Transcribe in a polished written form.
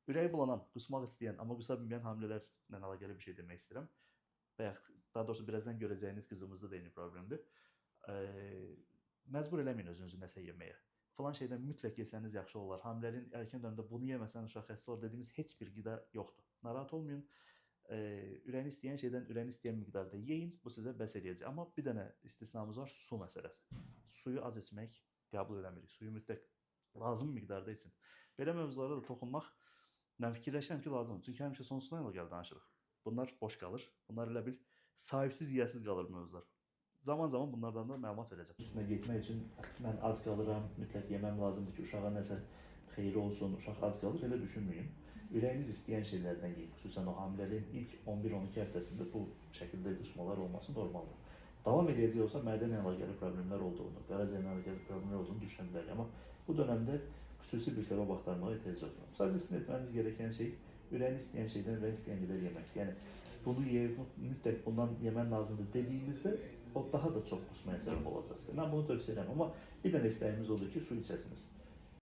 Ürəyi bulanan, qusmaq istəyən, amma qusa bilməyən hamilələrlə əlaqəli bir şey demək istəyirəm. Bayaq, daha doğrusu birazdan görəcəyiniz qızımızda da eyni problemdir. Məcbur eləməyin özünüzü nəsə yeməyə. Falan şeydən mütləq yesəniz yaxşı olar. Hamiləliyin erkən dövründə bunu yeməsən uşaq xəstə olur dediyimiz heç bir qida yoxdur. Narahat olmayın. Ürəyini istəyən şeydən ürəyini istəyən miqdarda yeyin. Bu sizə bəs eləyəcək. Amma bir dənə istisnamız var, su məsələsi. Suyu az içmək qəbul eləmirik. Suyu mütləq lazım miqdarda için. Belə mövzulara da toxunmaq mən fikirləşirəm ki, lazımdır. Çünki həmişə sonsuzluğa əlaqəli danışırıq. Bunlar boş qalır. Bunlar elə bil sahibsiz, yiyəsiz qalır mövzular. Zaman-zaman bunlardan da məlumat verəcəm. Üstünə getmək üçün mən ac qalıram, mütləq yeməm lazımdır ki, uşağa nəsə xeyri olsun, uşaq ac qalır, elə düşünməyin. Ürəyiniz istəyən şeylərdən yeyin. Xüsusən o hamiləliyin ilk 11-12 həftəsində bu şəkildə qusmalar olması normaldır. Davam edəcək olsa mədə ilə əlaqəli problemlər olduğunu, qaraciyərlə əlaqəli problemlər olduğunu düşünə bilərik. Amma bu dövrdə xüsusi bir səbəb axtarmağa ehtiyac yoxdur. Sadəcə sizin etməniz gerəkən şey ürəyiniz istəyən şeydən ürəyin istəyən qədər yemək. Yəni bunu ye, mütləq bundan yemək lazımdır dediyinizdə o daha da çox qusmaya səbəb olacaqsınız. Mən bunu tövsiyə edirəm. Amma bir dənə istəyimiz odur ki, su içəsiniz.